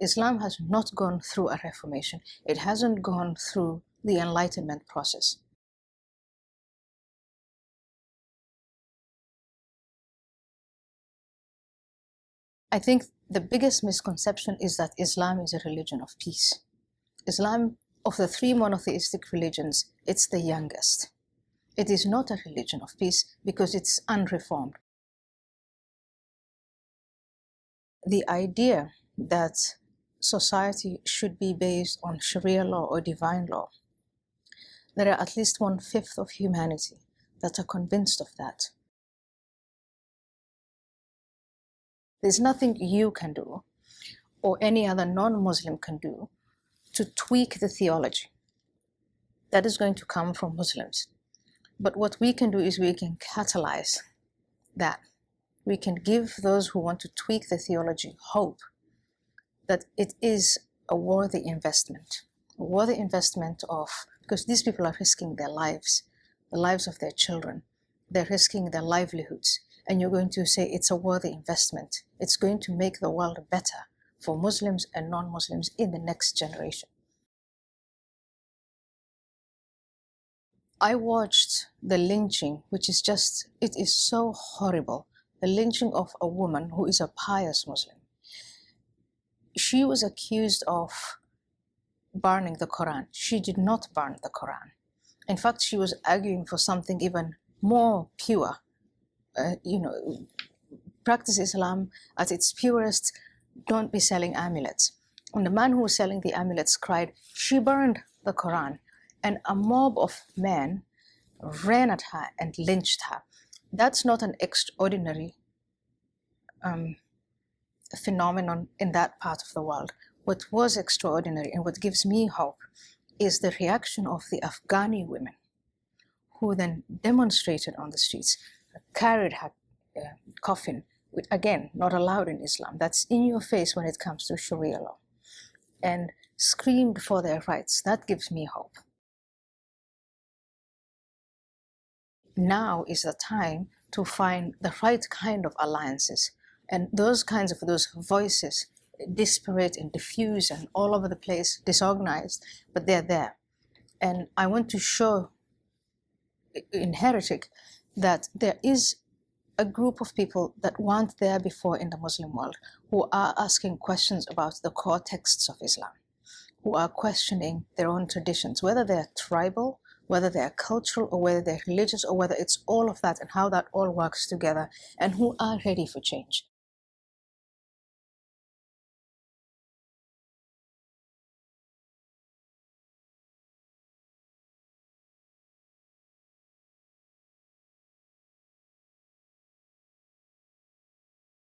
Islam has not gone through a reformation. It hasn't gone through the enlightenment process. I think the biggest misconception is that Islam is a religion of peace. Islam, of the three monotheistic religions, it's the youngest. It is not a religion of peace because it's unreformed. The idea that society should be based on Sharia law or divine law, there are at least 1/5 of humanity that are convinced of that. There's nothing you can do or any other non-Muslim can do to tweak the theology. That is going to come from Muslims. But what we can do is we can catalyze that. We can give those who want to tweak the theology hope that it is a worthy investment. A worthy investment because these people are risking their lives, the lives of their children. They're risking their livelihoods. And you're going to say it's a worthy investment. It's going to make the world better for Muslims and non-Muslims in the next generation. I watched the lynching, which is it is so horrible. The lynching of a woman who is a pious Muslim. She was accused of burning the Quran. She did not burn the Quran. In fact, she was arguing for something even more pure. Practice Islam at its purest. Don't be selling amulets. And the man who was selling the amulets cried, she burned the Quran. And a mob of men ran at her and lynched her. That's not an extraordinary phenomenon in that part of the world. What was extraordinary and what gives me hope is the reaction of the Afghani women who then demonstrated on the streets, carried her coffin, which again, not allowed in Islam. That's in your face when it comes to Sharia law, and screamed for their rights. That gives me hope. Now is the time to find the right kind of alliances, and those voices, disparate and diffuse and all over the place, disorganized, but they're there. And I want to show in Heretic that there is a group of people that weren't there before in the Muslim world, who are asking questions about the core texts of Islam, who are questioning their own traditions, whether they're tribal, whether they're cultural, or whether they're religious, or whether it's all of that and how that all works together, and who are ready for change.